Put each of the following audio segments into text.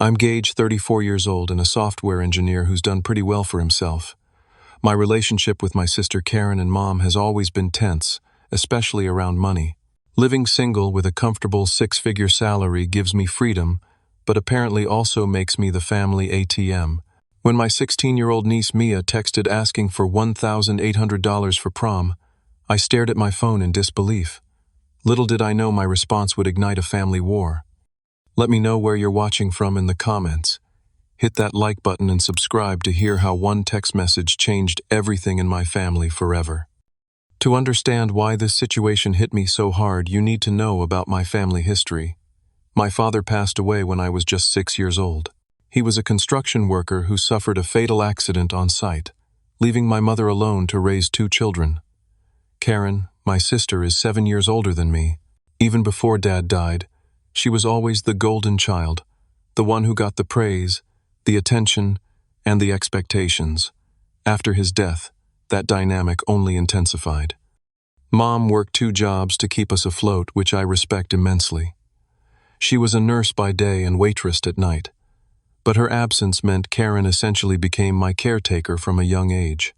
I'm Gage, 34 years old, and a software engineer who's done pretty well for himself. My relationship with my sister Karen and Mom has always been tense, especially around money. Living single with a comfortable six-figure salary gives me freedom, but apparently also makes me the family ATM. When my 16-year-old niece Mia texted asking for $1,800 for prom, I stared at my phone in disbelief. Little did I know my response would ignite a family war. Let me know where you're watching from in the comments. Hit that like button and subscribe to hear how one text message changed everything in my family forever. To understand why this situation hit me so hard, you need to know about my family history. My father passed away when I was just 6 years old. He was a construction worker who suffered a fatal accident on site, leaving my mother alone to raise 2 children. Karen, my sister, is 7 years older than me. Even before Dad died, she was always the golden child, the one who got the praise, the attention, and the expectations. After his death, that dynamic only intensified. Mom worked 2 jobs to keep us afloat, which I respect immensely. She was a nurse by day and waitress at night. But her absence meant Karen essentially became my caretaker from a young age.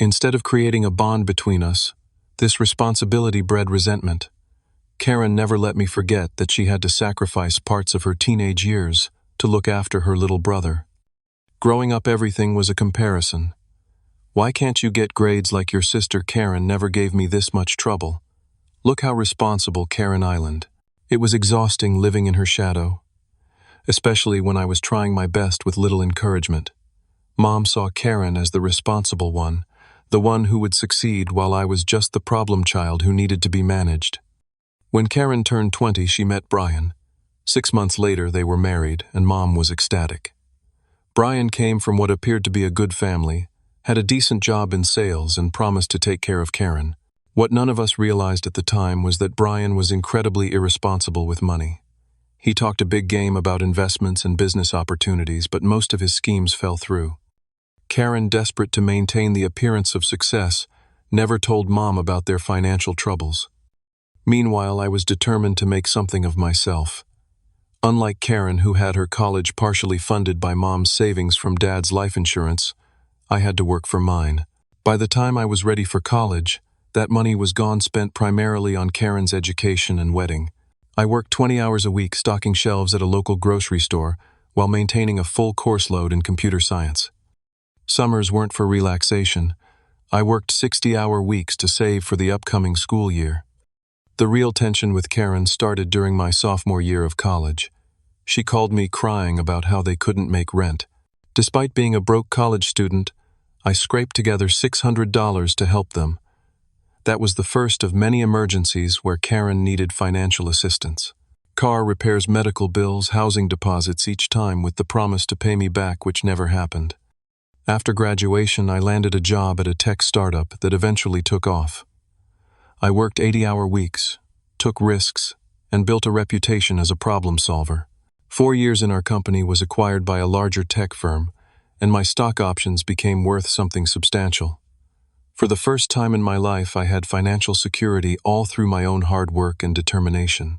Instead of creating a bond between us, this responsibility bred resentment. Karen never let me forget that she had to sacrifice parts of her teenage years to look after her little brother. Growing up, everything was a comparison. Why can't you get grades like your sister Karen? Never gave me this much trouble. Look how responsible Karen Island. It was exhausting living in her shadow, especially when I was trying my best with little encouragement. Mom saw Karen as the responsible one, the one who would succeed, while I was just the problem child who needed to be managed. When Karen turned 20, she met Brian. 6 months later, they were married, and Mom was ecstatic. Brian came from what appeared to be a good family, had a decent job in sales, and promised to take care of Karen. What none of us realized at the time was that Brian was incredibly irresponsible with money. He talked a big game about investments and business opportunities, but most of his schemes fell through. Karen, desperate to maintain the appearance of success, never told Mom about their financial troubles. Meanwhile, I was determined to make something of myself. Unlike Karen, who had her college partially funded by Mom's savings from Dad's life insurance, I had to work for mine. By the time I was ready for college, that money was gone, spent primarily on Karen's education and wedding. I worked 20 hours a week stocking shelves at a local grocery store while maintaining a full course load in computer science. Summers weren't for relaxation. I worked 60-hour weeks to save for the upcoming school year. The real tension with Karen started during my sophomore year of college. She called me crying about how they couldn't make rent. Despite being a broke college student, I scraped together $600 to help them. That was the first of many emergencies where Karen needed financial assistance. Car repairs, medical bills, housing deposits, each time with the promise to pay me back, which never happened. After graduation, I landed a job at a tech startup that eventually took off. I worked 80-hour weeks, took risks, and built a reputation as a problem solver. 4 years in, our company was acquired by a larger tech firm, and my stock options became worth something substantial. For the first time in my life, I had financial security, all through my own hard work and determination.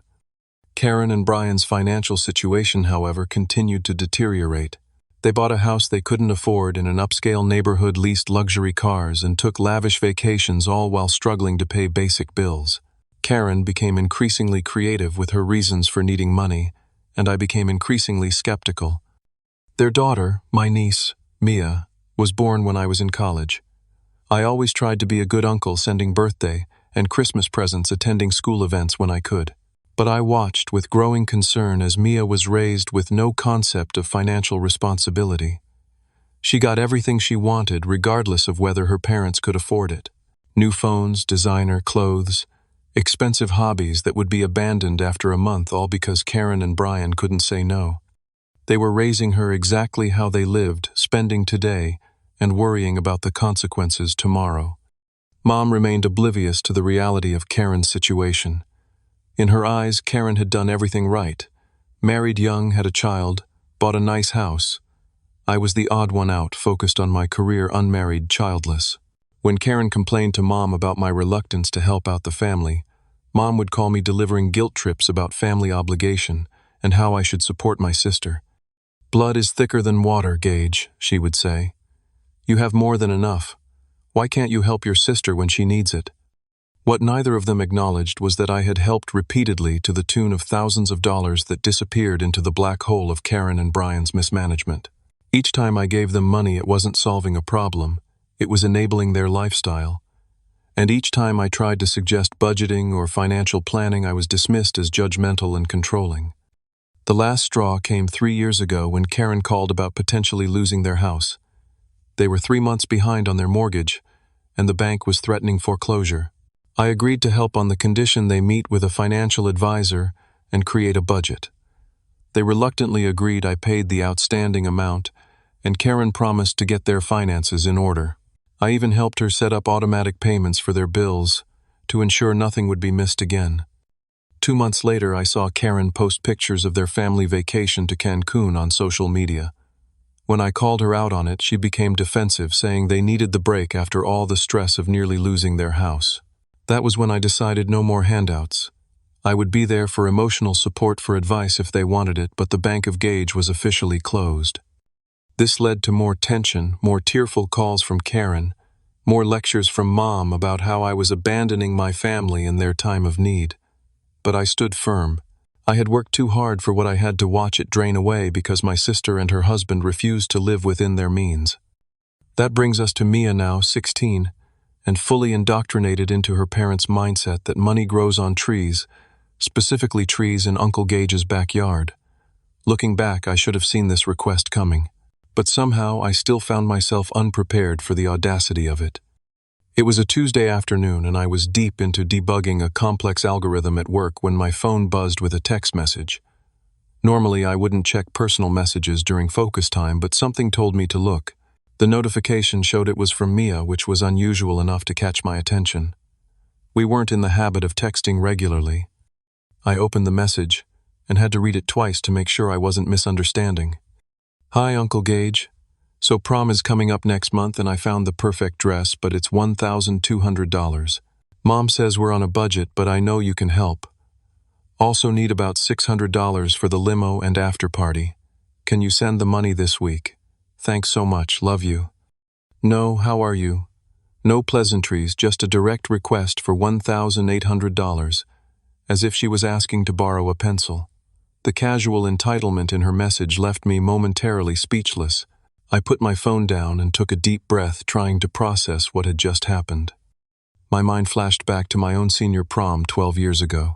Karen and Brian's financial situation, however, continued to deteriorate. They bought a house they couldn't afford in an upscale neighborhood, leased luxury cars, and took lavish vacations, all while struggling to pay basic bills. Karen became increasingly creative with her reasons for needing money, and I became increasingly skeptical. Their daughter, my niece, Mia, was born when I was in college. I always tried to be a good uncle, sending birthday and Christmas presents, attending school events when I could. But I watched with growing concern as Mia was raised with no concept of financial responsibility. She got everything she wanted, regardless of whether her parents could afford it. New phones, designer clothes, expensive hobbies that would be abandoned after a month, all because Karen and Brian couldn't say no. They were raising her exactly how they lived, spending today and worrying about the consequences tomorrow. Mom remained oblivious to the reality of Karen's situation. In her eyes, Karen had done everything right. Married young, had a child, bought a nice house. I was the odd one out, focused on my career, unmarried, childless. When Karen complained to Mom about my reluctance to help out the family, Mom would call me delivering guilt trips about family obligation and how I should support my sister. "Blood is thicker than water, Gage," she would say. "You have more than enough. Why can't you help your sister when she needs it?" What neither of them acknowledged was that I had helped repeatedly to the tune of thousands of dollars that disappeared into the black hole of Karen and Brian's mismanagement. Each time I gave them money, it wasn't solving a problem, it was enabling their lifestyle. And each time I tried to suggest budgeting or financial planning, I was dismissed as judgmental and controlling. The last straw came 3 years ago when Karen called about potentially losing their house. They were 3 months behind on their mortgage, and the bank was threatening foreclosure. I agreed to help on the condition they meet with a financial advisor and create a budget. They reluctantly agreed. I paid the outstanding amount, and Karen promised to get their finances in order. I even helped her set up automatic payments for their bills to ensure nothing would be missed again. 2 months later, I saw Karen post pictures of their family vacation to Cancun on social media. When I called her out on it, she became defensive, saying they needed the break after all the stress of nearly losing their house. That was when I decided no more handouts. I would be there for emotional support, for advice if they wanted it, but the Bank of Gage was officially closed. This led to more tension, more tearful calls from Karen, more lectures from Mom about how I was abandoning my family in their time of need. But I stood firm. I had worked too hard for what I had to watch it drain away because my sister and her husband refused to live within their means. That brings us to Mia, now 16, and fully indoctrinated into her parents' mindset that money grows on trees, specifically trees in Uncle Gage's backyard. Looking back, I should have seen this request coming, but somehow I still found myself unprepared for the audacity of it. It was a Tuesday afternoon, and I was deep into debugging a complex algorithm at work when my phone buzzed with a text message. Normally, I wouldn't check personal messages during focus time, but something told me to look. The notification showed it was from Mia, which was unusual enough to catch my attention. We weren't in the habit of texting regularly. I opened the message and had to read it twice to make sure I wasn't misunderstanding. "Hi, Uncle Gage. So prom is coming up next month, and I found the perfect dress, but it's $1,200. Mom says we're on a budget, but I know you can help. Also need about $600 for the limo and after party. Can you send the money this week? Thanks so much, love you. No, how are you? No pleasantries, just a direct request for $1,800, as if she was asking to borrow a pencil. The casual entitlement in her message left me momentarily speechless. I put my phone down and took a deep breath, trying to process what had just happened. My mind flashed back to my own senior prom 12 years ago.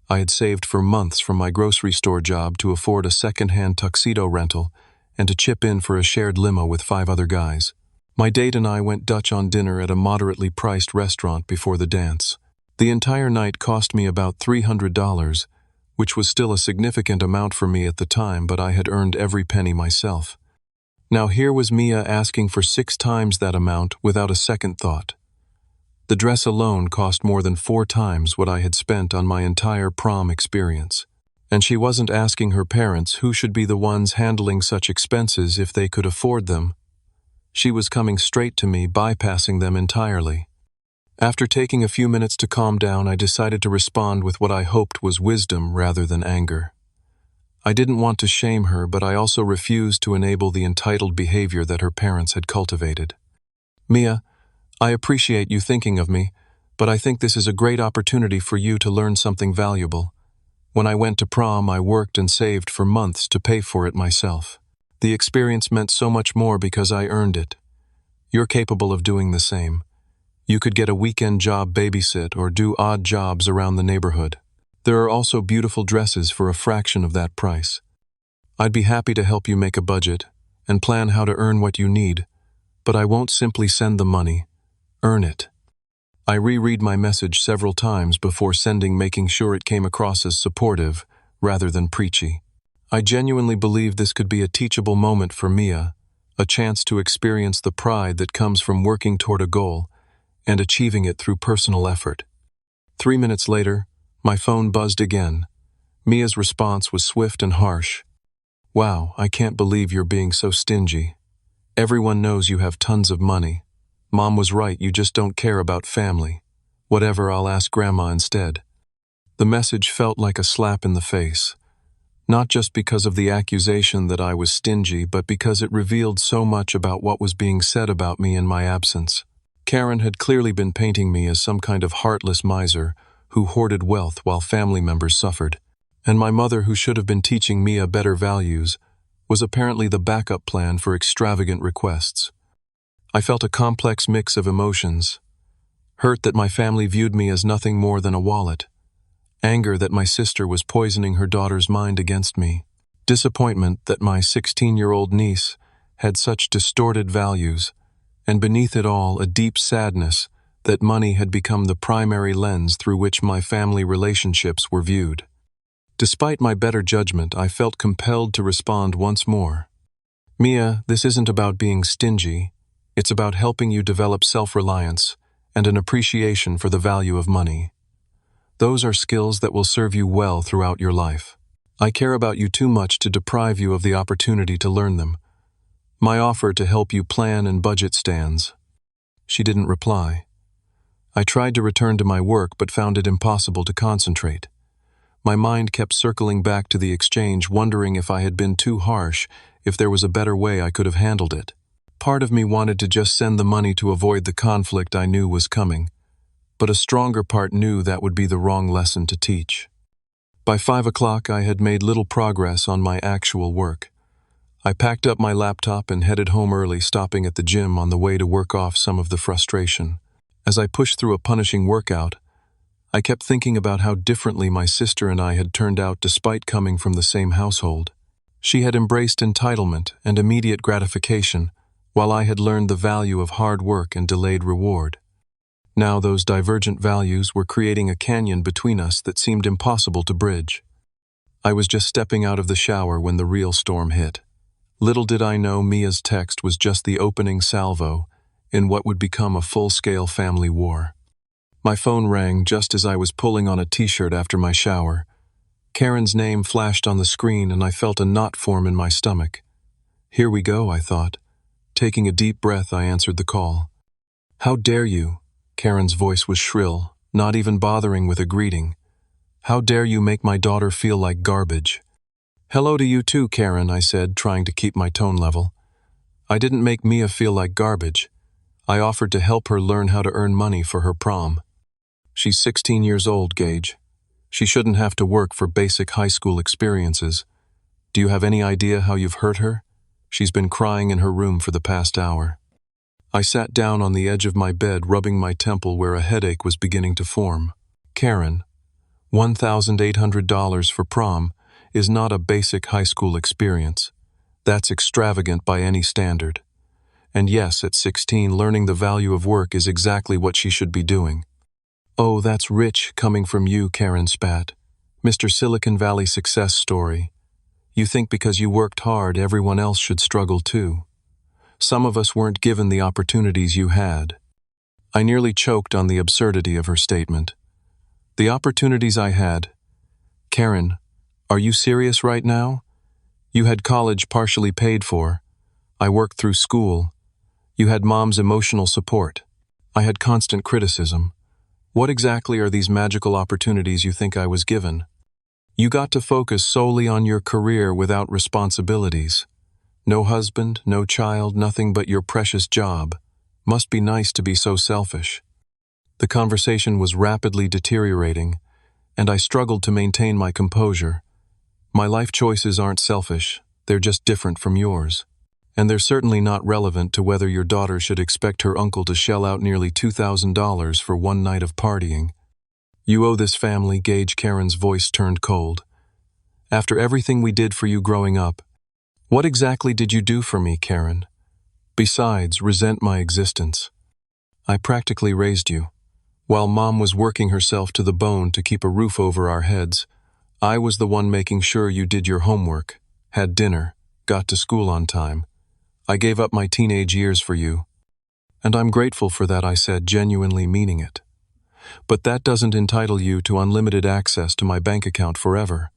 I had saved for months from my grocery store job to afford a second-hand tuxedo rental and to chip in for a shared limo with 5 other guys. My date and I went Dutch on dinner at a moderately priced restaurant before the dance. The entire night cost me about $300, which was still a significant amount for me at the time, but I had earned every penny myself. Now here was Mia asking for 6 times that amount without a second thought. The dress alone cost more than 4 times what I had spent on my entire prom experience. And she wasn't asking her parents, who should be the ones handling such expenses, if they could afford them. She was coming straight to me, bypassing them entirely. After taking a few minutes to calm down, I decided to respond with what I hoped was wisdom rather than anger. I didn't want to shame her, but I also refused to enable the entitled behavior that her parents had cultivated. "Mia, I appreciate you thinking of me, but I think this is a great opportunity for you to learn something valuable. When I went to prom, I worked and saved for months to pay for it myself. The experience meant so much more because I earned it. You're capable of doing the same. You could get a weekend job, babysit, or do odd jobs around the neighborhood. There are also beautiful dresses for a fraction of that price. I'd be happy to help you make a budget and plan how to earn what you need, but I won't simply send the money. Earn it." I reread my message several times before sending, making sure it came across as supportive rather than preachy. I genuinely believed this could be a teachable moment for Mia, a chance to experience the pride that comes from working toward a goal and achieving it through personal effort. 3 minutes later, my phone buzzed again. Mia's response was swift and harsh. "Wow, I can't believe you're being so stingy. Everyone knows you have tons of money. Mom was right, you just don't care about family. Whatever, I'll ask Grandma instead." The message felt like a slap in the face. not just because of the accusation that I was stingy, but because it revealed so much about what was being said about me in my absence. Karen had clearly been painting me as some kind of heartless miser who hoarded wealth while family members suffered. And my mother, who should have been teaching Mia better values, was apparently the backup plan for extravagant requests. I felt a complex mix of emotions: hurt that my family viewed me as nothing more than a wallet, anger that my sister was poisoning her daughter's mind against me, disappointment that my 16-year-old niece had such distorted values, and beneath it all, a deep sadness that money had become the primary lens through which my family relationships were viewed. Despite my better judgment, I felt compelled to respond once more. Mia, this isn't about being stingy. It's about helping you develop self-reliance and an appreciation for the value of money. Those are skills that will serve you well throughout your life. I care about you too much to deprive you of the opportunity to learn them. My offer to help you plan and budget stands. She didn't reply. I tried to return to my work but found it impossible to concentrate. My mind kept circling back to the exchange, wondering if I had been too harsh, if there was a better way I could have handled it. Part of me wanted to just send the money to avoid the conflict I knew was coming, but a stronger part knew that would be the wrong lesson to teach. By 5 o'clock, I had made little progress on my actual work. I packed up my laptop and headed home early, stopping at the gym on the way to work off some of the frustration. As I pushed through a punishing workout, I kept thinking about how differently my sister and I had turned out despite coming from the same household. She had embraced entitlement and immediate gratification, while I had learned the value of hard work and delayed reward. Now those divergent values were creating a canyon between us that seemed impossible to bridge. I was just stepping out of the shower when the real storm hit. Little did I know Mia's text was just the opening salvo in what would become a full-scale family war. My phone rang just as I was pulling on a t-shirt after my shower. Karen's name flashed on the screen and I felt a knot form in my stomach. Here we go, I thought. Taking a deep breath, I answered the call. How dare you? Karen's voice was shrill, not even bothering with a greeting. How dare you make my daughter feel like garbage? Hello to you too, Karen, I said, trying to keep my tone level. I didn't make Mia feel like garbage. I offered to help her learn how to earn money for her prom. She's 16 years old, Gage. She shouldn't have to work for basic high school experiences. Do you have any idea how you've hurt her? She's been crying in her room for the past hour. I sat down on the edge of my bed, rubbing my temple where a headache was beginning to form. Karen, $1,800 for prom is not a basic high school experience. That's extravagant by any standard. And yes, at 16, learning the value of work is exactly what she should be doing. Oh, that's rich coming from you, Karen spat. Mr. Silicon Valley success story. You think because you worked hard, everyone else should struggle too. Some of us weren't given the opportunities you had. I nearly choked on the absurdity of her statement. The opportunities I had. Karen, are you serious right now? You had college partially paid for. I worked through school. You had mom's emotional support. I had constant criticism. What exactly are these magical opportunities you think I was given? You got to focus solely on your career without responsibilities. No husband, no child, nothing but your precious job. Must be nice to be so selfish. The conversation was rapidly deteriorating, and I struggled to maintain my composure. My life choices aren't selfish, they're just different from yours. And they're certainly not relevant to whether your daughter should expect her uncle to shell out nearly $2,000 for one night of partying. You owe this family, Gage. Karen's voice turned cold. After everything we did for you growing up, what exactly did you do for me, Karen? Besides, resent my existence. I practically raised you. While Mom was working herself to the bone to keep a roof over our heads, I was the one making sure you did your homework, had dinner, got to school on time. I gave up my teenage years for you. And I'm grateful for that, I said, genuinely meaning it. But that doesn't entitle you to unlimited access to my bank account forever.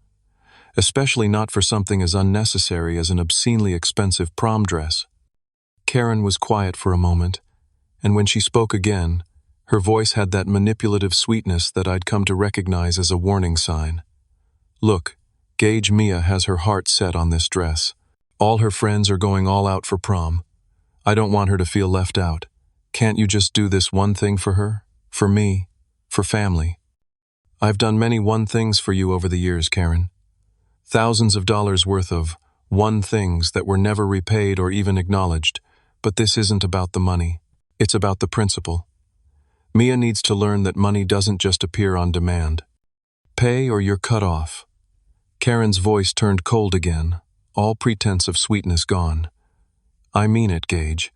Especially not for something as unnecessary as an obscenely expensive prom dress. Karen was quiet for a moment, and when she spoke again, her voice had that manipulative sweetness that I'd come to recognize as a warning sign. Look, Gage, Mia has her heart set on this dress. All her friends are going all out for prom. I don't want her to feel left out. Can't you just do this one thing for her? For me? For family? I've done many one things for you over the years, Karen. Thousands of dollars worth of one things that were never repaid or even acknowledged, but this isn't about the money. It's about the principle. Mia needs to learn that money doesn't just appear on demand. Pay or you're cut off. Karen's voice turned cold again, all pretense of sweetness gone. I mean it, Gage.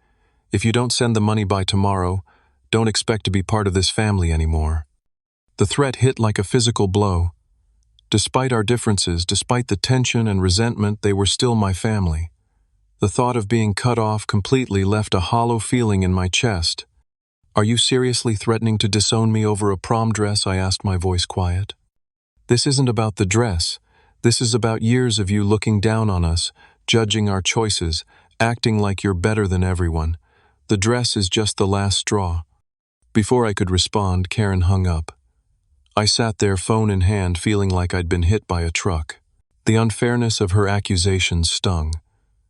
If you don't send the money by tomorrow, don't expect to be part of this family anymore. The threat hit like a physical blow. Despite our differences, despite the tension and resentment, they were still my family. The thought of being cut off completely left a hollow feeling in my chest. Are you seriously threatening to disown me over a prom dress? I asked, my voice quiet. This isn't about the dress. This is about years of you looking down on us, judging our choices, acting like you're better than everyone. The dress is just the last straw. Before I could respond, Karen hung up. I sat there, phone in hand, feeling like I'd been hit by a truck. The unfairness of her accusations stung.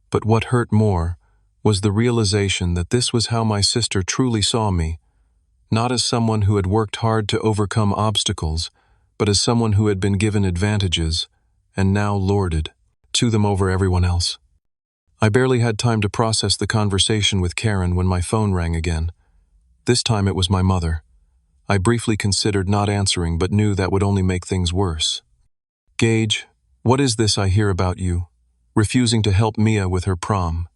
But what hurt more was the realization that this was how my sister truly saw me, not as someone who had worked hard to overcome obstacles, but as someone who had been given advantages and now lorded to them over everyone else. I barely had time to process the conversation with Karen when my phone rang again. This time it was my mother. I briefly considered not answering, but knew that would only make things worse. Gage, what is this I hear about you? Refusing to help Mia with her prom.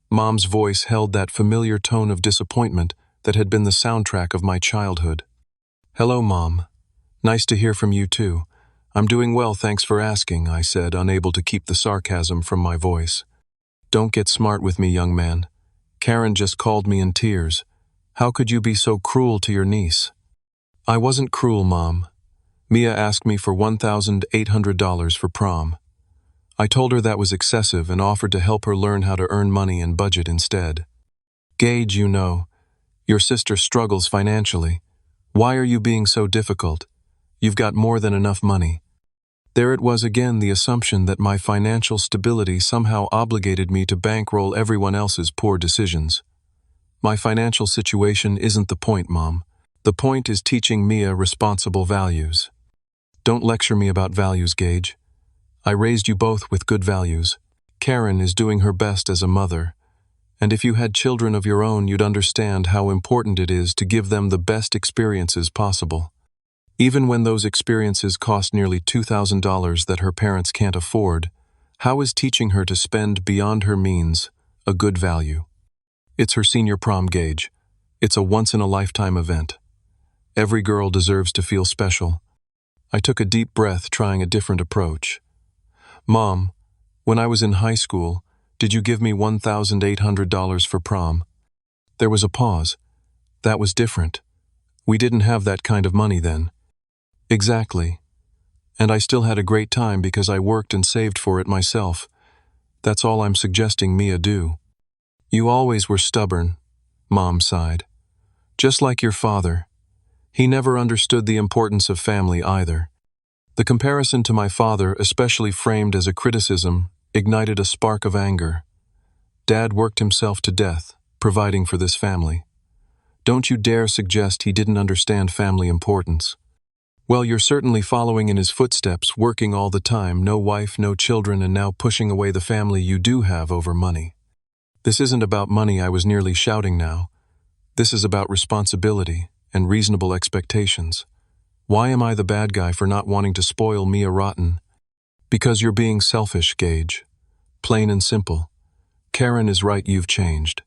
Mom's voice held that familiar tone of disappointment that had been the soundtrack of my childhood. Hello, Mom. Nice to hear from you too. I'm doing well, thanks for asking, I said, unable to keep the sarcasm from my voice. Don't get smart with me, young man. Karen just called me in tears. How could you be so cruel to your niece? I wasn't cruel, Mom. Mia asked me for $1,800 for prom. I told her that was excessive and offered to help her learn how to earn money and budget instead. Gage, you know, your sister struggles financially. Why are you being so difficult? You've got more than enough money. There it was again, the assumption that my financial stability somehow obligated me to bankroll everyone else's poor decisions. My financial situation isn't the point, Mom. The point is teaching Mia responsible values. Don't lecture me about values, Gage. I raised you both with good values. Karen is doing her best as a mother, and if you had children of your own, you'd understand how important it is to give them the best experiences possible. Even when those experiences cost nearly $2,000 that her parents can't afford, how is teaching her to spend beyond her means a good value? It's her senior prom, Gage. It's a once-in-a-lifetime event. Every girl deserves to feel special. I took a deep breath, trying a different approach. Mom, when I was in high school, did you give me $1,800 for prom? There was a pause. That was different. We didn't have that kind of money then. Exactly. And I still had a great time because I worked and saved for it myself. That's all I'm suggesting Mia do. You always were stubborn, Mom sighed. Just like your father. He never understood the importance of family either. The comparison to my father, especially framed as a criticism, ignited a spark of anger. Dad worked himself to death, providing for this family. Don't you dare suggest he didn't understand family importance. Well, you're certainly following in his footsteps, working all the time, no wife, no children, and now pushing away the family you do have over money. This isn't about money, I was nearly shouting now. This is about responsibility and reasonable expectations. Why am I the bad guy for not wanting to spoil Mia rotten? Because you're being selfish, Gage. Plain and simple. Karen is right, you've changed.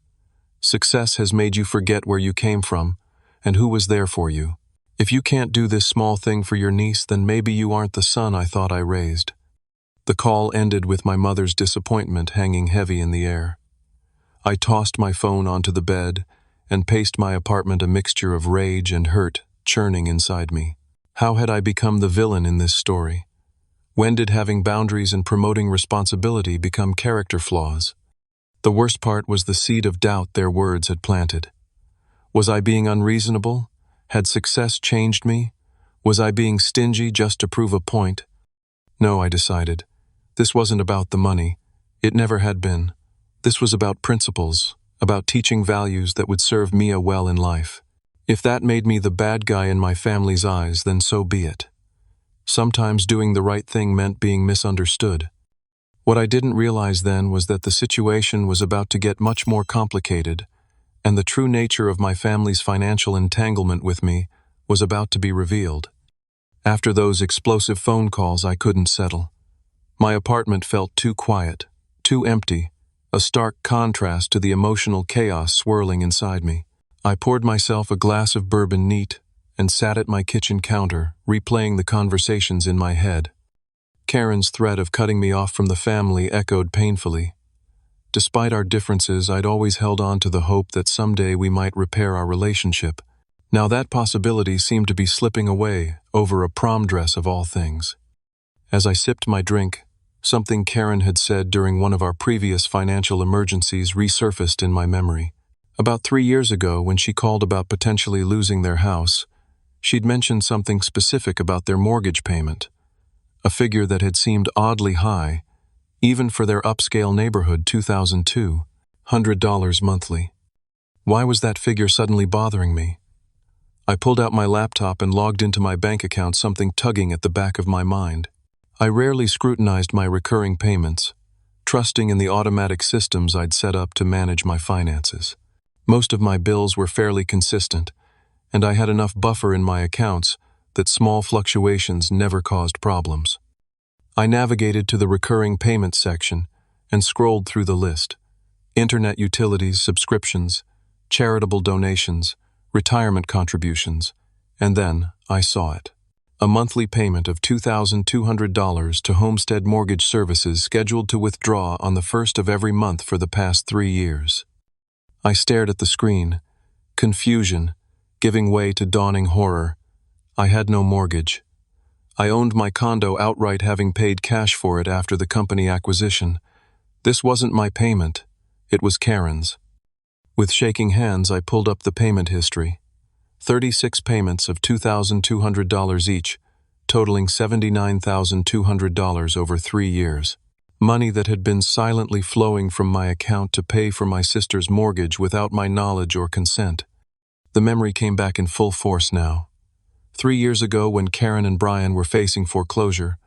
Success has made you forget where you came from and who was there for you. If you can't do this small thing for your niece, then maybe you aren't the son I thought I raised. The call ended with my mother's disappointment hanging heavy in the air. I tossed my phone onto the bed and paced my apartment, a mixture of rage and hurt churning inside me. How had I become the villain in this story? When did having boundaries and promoting responsibility become character flaws? The worst part was the seed of doubt their words had planted. Was I being unreasonable? Had success changed me? Was I being stingy just to prove a point? No, I decided. This wasn't about the money. It never had been. This was about principles, about teaching values that would serve Mia well in life. If that made me the bad guy in my family's eyes, then so be it. Sometimes doing the right thing meant being misunderstood. What I didn't realize then was that the situation was about to get much more complicated, and the true nature of my family's financial entanglement with me was about to be revealed. After those explosive phone calls, I couldn't settle. My apartment felt too quiet, too empty, a stark contrast to the emotional chaos swirling inside me. I poured myself a glass of bourbon neat and sat at my kitchen counter, replaying the conversations in my head. Karen's threat of cutting me off from the family echoed painfully. Despite our differences, I'd always held on to the hope that someday we might repair our relationship. Now that possibility seemed to be slipping away over a prom dress of all things. As I sipped my drink, something Karen had said during one of our previous financial emergencies resurfaced in my memory. About 3 years ago, when she called about potentially losing their house, she'd mentioned something specific about their mortgage payment, a figure that had seemed oddly high, even for their upscale neighborhood, $2,200 monthly. Why was that figure suddenly bothering me? I pulled out my laptop and logged into my bank account, something tugging at the back of my mind. I rarely scrutinized my recurring payments, trusting in the automatic systems I'd set up to manage my finances. Most of my bills were fairly consistent, and I had enough buffer in my accounts that small fluctuations never caused problems. I navigated to the recurring payments section and scrolled through the list: internet utilities, subscriptions, charitable donations, retirement contributions, and then I saw it. A monthly payment of $2,200 to Homestead Mortgage Services scheduled to withdraw on the first of every month for the past 3 years. I stared at the screen, confusion giving way to dawning horror. I had no mortgage. I owned my condo outright, having paid cash for it after the company acquisition. This wasn't my payment, it was Karen's. With shaking hands, I pulled up the payment history. 36 payments of $2,200 each, totaling $79,200 over 3 years. Money that had been silently flowing from my account to pay for my sister's mortgage without my knowledge or consent. The memory came back in full force now. 3 years ago, when Karen and Brian were facing foreclosure,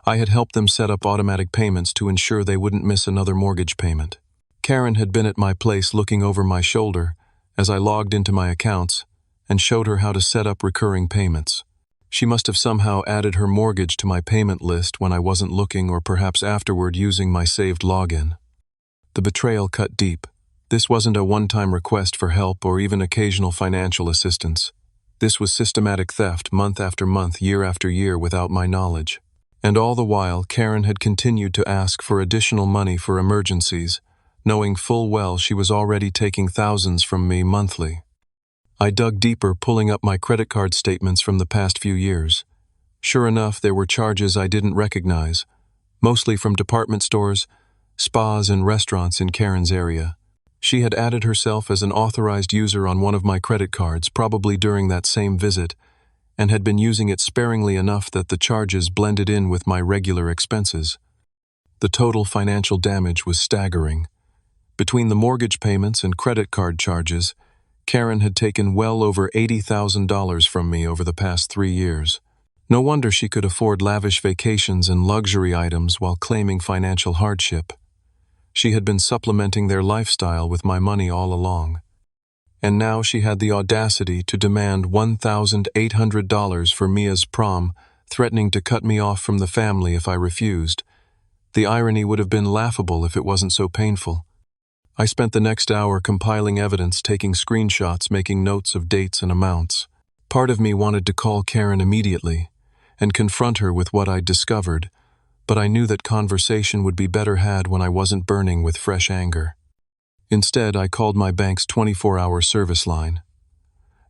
I had helped them set up automatic payments to ensure they wouldn't miss another mortgage payment. Karen had been at my place looking over my shoulder as I logged into my accounts and showed her how to set up recurring payments. She must have somehow added her mortgage to my payment list when I wasn't looking, or perhaps afterward using my saved login. The betrayal cut deep. This wasn't a one-time request for help or even occasional financial assistance. This was systematic theft, month after month, year after year, without my knowledge. And all the while, Karen had continued to ask for additional money for emergencies, knowing full well she was already taking thousands from me monthly. I dug deeper, pulling up my credit card statements from the past few years. Sure enough, there were charges I didn't recognize, mostly from department stores, spas, and restaurants in Karen's area. She had added herself as an authorized user on one of my credit cards, probably during that same visit, and had been using it sparingly enough that the charges blended in with my regular expenses. The total financial damage was staggering. Between the mortgage payments and credit card charges, Karen had taken well over $80,000 from me over the past 3 years. No wonder she could afford lavish vacations and luxury items while claiming financial hardship. She had been supplementing their lifestyle with my money all along. And now she had the audacity to demand $1,800 for Mia's prom, threatening to cut me off from the family if I refused. The irony would have been laughable if it wasn't so painful. I spent the next hour compiling evidence, taking screenshots, making notes of dates and amounts. Part of me wanted to call Karen immediately and confront her with what I'd discovered, but I knew that conversation would be better had when I wasn't burning with fresh anger. Instead, I called my bank's 24-hour service line.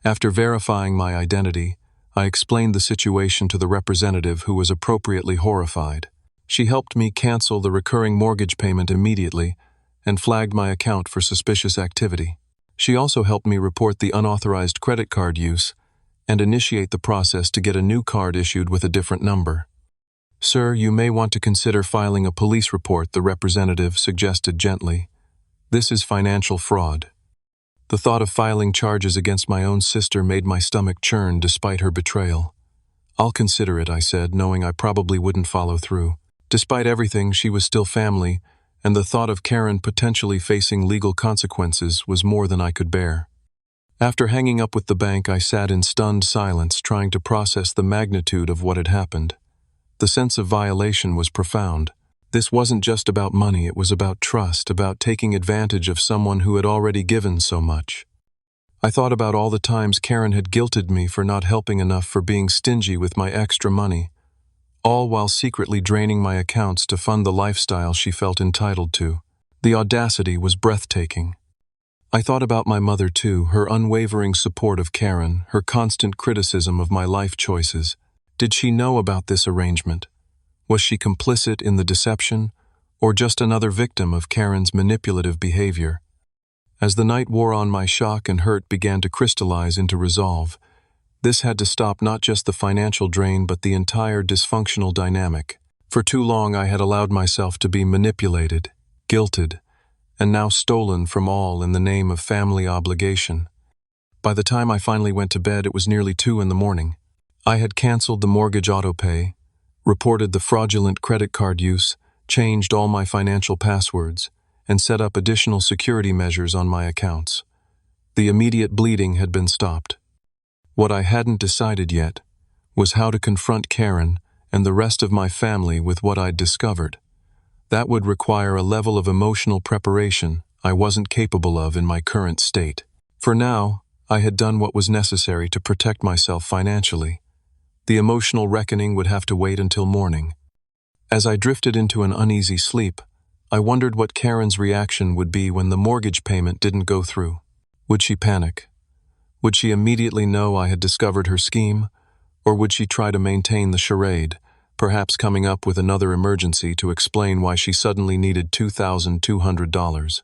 After verifying my identity, I explained the situation to the representative, who was appropriately horrified. She helped me cancel the recurring mortgage payment immediately and flagged my account for suspicious activity. She also helped me report the unauthorized credit card use and initiate the process to get a new card issued with a different number. "Sir, you may want to consider filing a police report," the representative suggested gently. "This is financial fraud." The thought of filing charges against my own sister made my stomach churn despite her betrayal. "I'll consider it," I said, knowing I probably wouldn't follow through. Despite everything, she was still family, and the thought of Karen potentially facing legal consequences was more than I could bear. After hanging up with the bank, I sat in stunned silence, trying to process the magnitude of what had happened. The sense of violation was profound. This wasn't just about money, it was about trust, about taking advantage of someone who had already given so much. I thought about all the times Karen had guilted me for not helping enough, for being stingy with my extra money, all while secretly draining my accounts to fund the lifestyle she felt entitled to. The audacity was breathtaking. I thought about my mother too, her unwavering support of Karen, her constant criticism of my life choices. Did she know about this arrangement? Was she complicit in the deception, or just another victim of Karen's manipulative behavior? As the night wore on, my shock and hurt began to crystallize into resolve. This had to stop, not just the financial drain, but the entire dysfunctional dynamic. For too long I had allowed myself to be manipulated, guilted, and now stolen from all in the name of family obligation. By the time I finally went to bed, it was nearly 2 a.m. I had canceled the mortgage autopay, reported the fraudulent credit card use, changed all my financial passwords, and set up additional security measures on my accounts. The immediate bleeding had been stopped. What I hadn't decided yet was how to confront Karen and the rest of my family with what I'd discovered. That would require a level of emotional preparation I wasn't capable of in my current state. For now, I had done what was necessary to protect myself financially. The emotional reckoning would have to wait until morning. As I drifted into an uneasy sleep, I wondered what Karen's reaction would be when the mortgage payment didn't go through. Would she panic? Would she immediately know I had discovered her scheme? Or would she try to maintain the charade, perhaps coming up with another emergency to explain why she suddenly needed $2,200?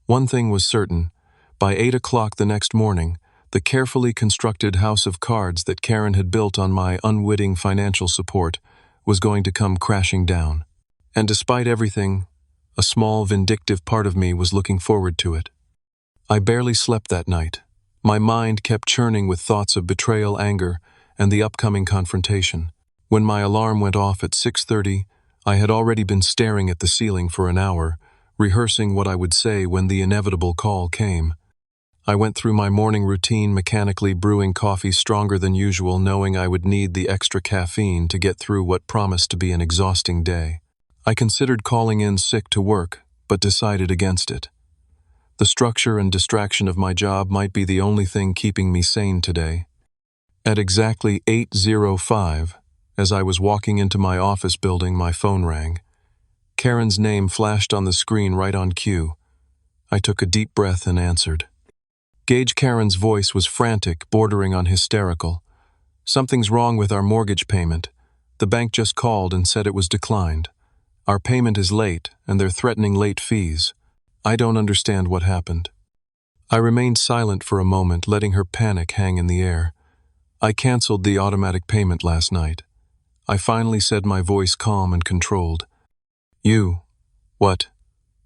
One thing was certain: by 8 o'clock the next morning, the carefully constructed house of cards that Karen had built on my unwitting financial support was going to come crashing down. And despite everything, a small, vindictive part of me was looking forward to it. I barely slept that night. My mind kept churning with thoughts of betrayal, anger, and the upcoming confrontation. When my alarm went off at 6:30, I had already been staring at the ceiling for an hour, rehearsing what I would say when the inevitable call came. I went through my morning routine, mechanically brewing coffee stronger than usual, knowing I would need the extra caffeine to get through what promised to be an exhausting day. I considered calling in sick to work, but decided against it. The structure and distraction of my job might be the only thing keeping me sane today. At exactly 8:05, as I was walking into my office building, my phone rang. Karen's name flashed on the screen right on cue. I took a deep breath and answered. Gage Karen's voice was frantic, bordering on hysterical. "Something's wrong with our mortgage payment. The bank just called and said it was declined. Our payment is late, and they're threatening late fees. I don't understand what happened." I remained silent for a moment, letting her panic hang in the air. "I canceled the automatic payment last night." I finally said, my voice calm and controlled. "You? What?"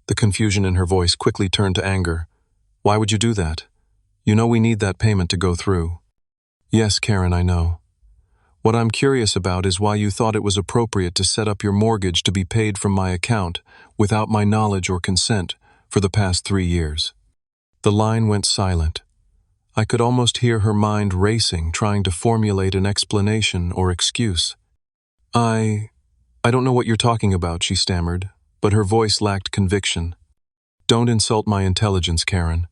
The confusion in her voice quickly turned to anger. "Why would you do that? You know we need that payment to go through." "Yes, Karen, I know. What I'm curious about is why you thought it was appropriate to set up your mortgage to be paid from my account without my knowledge or consent for the past 3 years. The line went silent. I could almost hear her mind racing, trying to formulate an explanation or excuse. I don't know what you're talking about," she stammered, but her voice lacked conviction. "Don't insult my intelligence, Karen.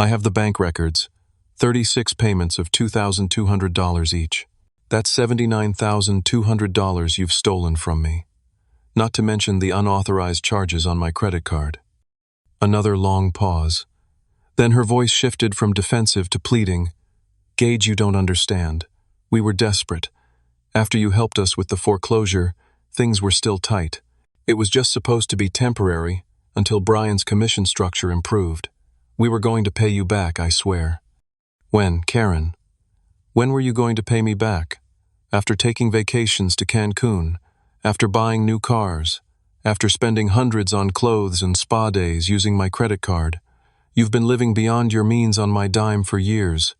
I have the bank records, 36 payments of $2,200 each. That's $79,200 you've stolen from me, not to mention the unauthorized charges on my credit card." Another long pause. Then her voice shifted from defensive to pleading. "Gage, you don't understand. We were desperate. After you helped us with the foreclosure, things were still tight. It was just supposed to be temporary until Brian's commission structure improved. We were going to pay you back, I swear." "When, Karen? When were you going to pay me back? After taking vacations to Cancun, After buying new cars, after spending hundreds on clothes and spa days using my credit card, you've been living beyond your means on my dime for years,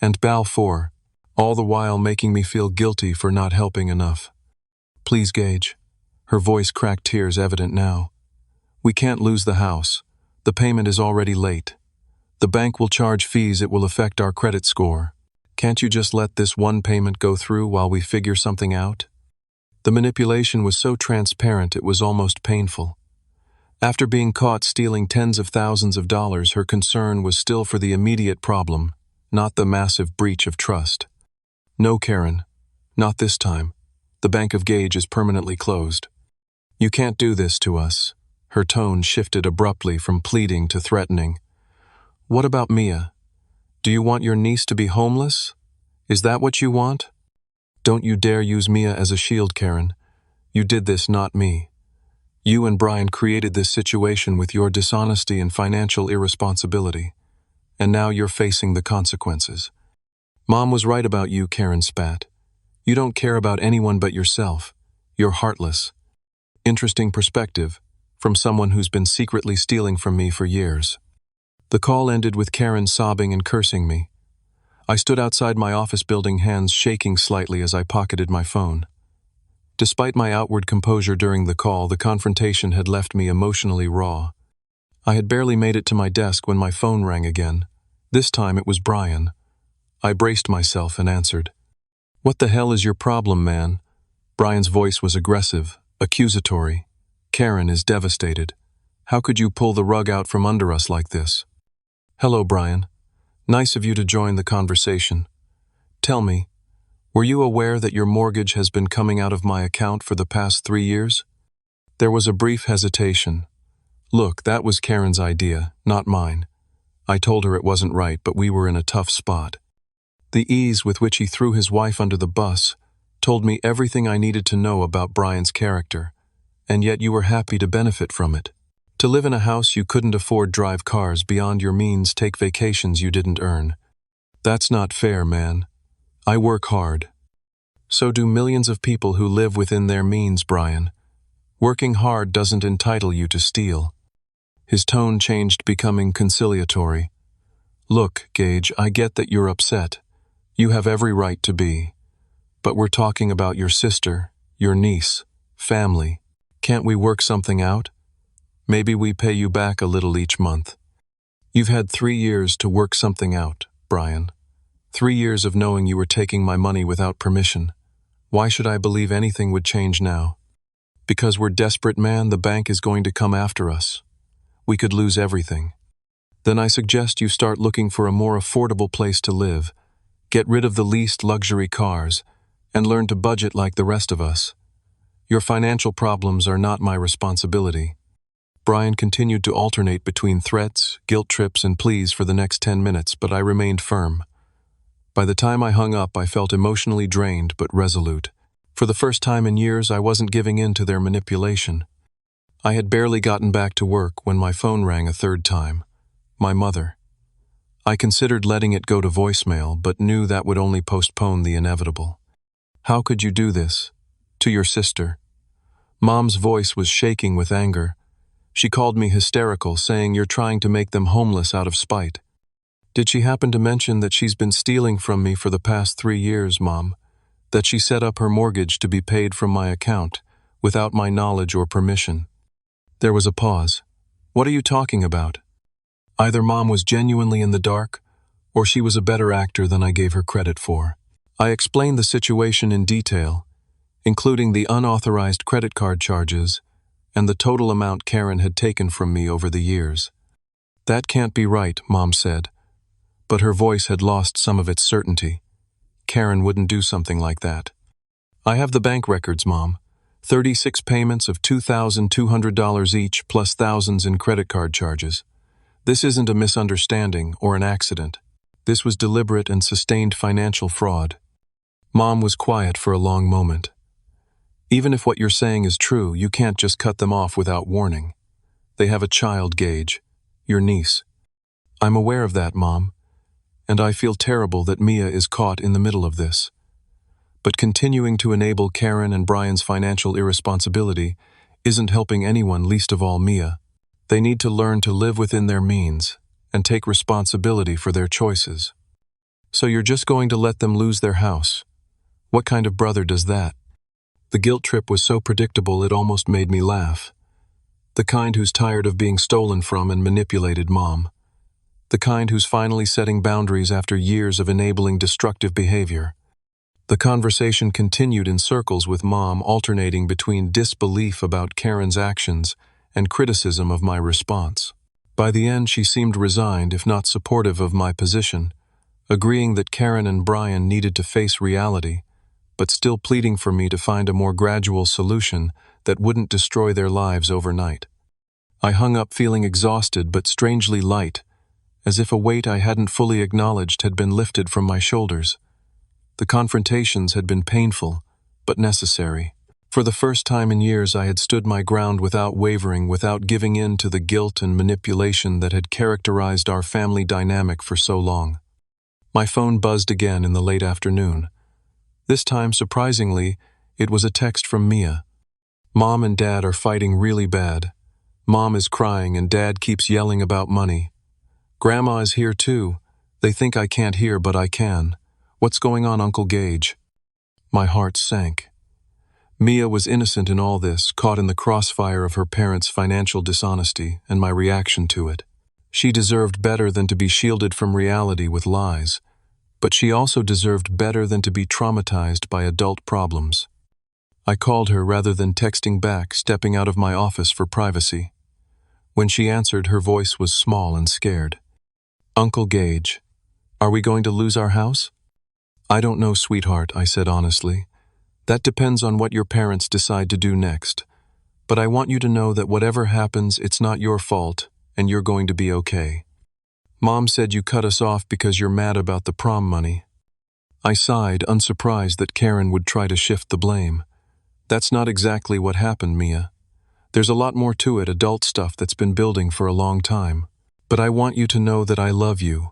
and Balfour, all the while making me feel guilty for not helping enough. Please, Gage. Her voice cracked, tears evident now. We can't lose the house. The payment is already late. The bank will charge fees. It will affect our credit score. Can't you just let this one payment go through while we figure something out? The manipulation was so transparent it was almost painful. After being caught stealing tens of thousands of dollars, her concern was still for the immediate problem, not the massive breach of trust. No, Karen. Not this time. The Bank of Gage is permanently closed. You can't do this to us. Her tone shifted abruptly from pleading to threatening. What about Mia? Do you want your niece to be homeless? Is that what you want? Don't you dare use Mia as a shield, Karen. You did this, not me. You and Brian created this situation with your dishonesty and financial irresponsibility. And now you're facing the consequences. Mom was right about you, Karen spat. You don't care about anyone but yourself. You're heartless. Interesting perspective, from someone who's been secretly stealing from me for years. The call ended with Karen sobbing and cursing me. I stood outside my office building, hands shaking slightly as I pocketed my phone. Despite my outward composure during the call, the confrontation had left me emotionally raw. I had barely made it to my desk when my phone rang again. This time it was Brian. I braced myself and answered. What the hell is your problem, man? Brian's voice was aggressive, accusatory. Karen is devastated. How could you pull the rug out from under us like this? Hello, Brian. Nice of you to join the conversation. Tell me, were you aware that your mortgage has been coming out of my account for the past 3 years? There was a brief hesitation. Look, that was Karen's idea, not mine. I told her it wasn't right, but we were in a tough spot. The ease with which he threw his wife under the bus told me everything I needed to know about Brian's character, and yet you were happy to benefit from it. To live in a house you couldn't afford, drive cars beyond your means, take vacations you didn't earn. That's not fair, man. I work hard. So do millions of people who live within their means, Brian. Working hard doesn't entitle you to steal. His tone changed, becoming conciliatory. Look, Gage, I get that you're upset. You have every right to be. But we're talking about your sister, your niece, family. Can't we work something out? Maybe we pay you back a little each month. You've had 3 years to work something out, Brian. 3 years of knowing you were taking my money without permission. Why should I believe anything would change now? Because we're desperate, man. The bank is going to come after us. We could lose everything. Then I suggest you start looking for a more affordable place to live, get rid of the least luxury cars, and learn to budget like the rest of us. Your financial problems are not my responsibility. Brian continued to alternate between threats, guilt trips, and pleas for the next 10 minutes, but I remained firm. By the time I hung up, I felt emotionally drained but resolute. For the first time in years, I wasn't giving in to their manipulation. I had barely gotten back to work when my phone rang a third time. My mother. I considered letting it go to voicemail, but knew that would only postpone the inevitable. How could you do this? To your sister? Mom's voice was shaking with anger. She called me hysterical, saying you're trying to make them homeless out of spite. Did she happen to mention that she's been stealing from me for the past 3 years, Mom? That she set up her mortgage to be paid from my account, without my knowledge or permission? There was a pause. What are you talking about? Either Mom was genuinely in the dark, or she was a better actor than I gave her credit for. I explained the situation in detail, including the unauthorized credit card charges and the total amount Karen had taken from me over the years. That can't be right, Mom said, but her voice had lost some of its certainty. Karen wouldn't do something like that. I have the bank records, Mom. 36 payments of $2,200 each, plus thousands in credit card charges. This isn't a misunderstanding or an accident. This was deliberate and sustained financial fraud. Mom was quiet for a long moment. Even if what you're saying is true, you can't just cut them off without warning. They have a child, Gage, your niece. I'm aware of that, Mom, and I feel terrible that Mia is caught in the middle of this. But continuing to enable Karen and Brian's financial irresponsibility isn't helping anyone, least of all Mia. They need to learn to live within their means and take responsibility for their choices. So you're just going to let them lose their house? What kind of brother does that? The guilt trip was so predictable it almost made me laugh. The kind who's tired of being stolen from and manipulated mom. The kind who's finally setting boundaries after years of enabling destructive behavior. The conversation continued in circles with mom, alternating between disbelief about Karen's actions and criticism of my response. By the end, she seemed resigned, if not supportive of my position, agreeing that Karen and Brian needed to face reality, but still pleading for me to find a more gradual solution that wouldn't destroy their lives overnight. I hung up feeling exhausted but strangely light, as if a weight I hadn't fully acknowledged had been lifted from my shoulders. The confrontations had been painful, but necessary. For the first time in years, I had stood my ground without wavering, without giving in to the guilt and manipulation that had characterized our family dynamic for so long. My phone buzzed again in the late afternoon. This time, surprisingly, it was a text from Mia. Mom and Dad are fighting really bad. Mom is crying and Dad keeps yelling about money. Grandma is here too. They think I can't hear, but I can. What's going on, Uncle Gage? My heart sank. Mia was innocent in all this, caught in the crossfire of her parents' financial dishonesty and my reaction to it. She deserved better than to be shielded from reality with lies, but she also deserved better than to be traumatized by adult problems. I called her rather than texting back, stepping out of my office for privacy. When she answered, her voice was small and scared. Uncle Gage, are we going to lose our house? I don't know, sweetheart, I said honestly. That depends on what your parents decide to do next. But I want you to know that whatever happens, it's not your fault, and you're going to be okay. Mom said you cut us off because you're mad about the prom money. I sighed, unsurprised that Karen would try to shift the blame. That's not exactly what happened, Mia. There's a lot more to it, adult stuff that's been building for a long time. But I want you to know that I love you,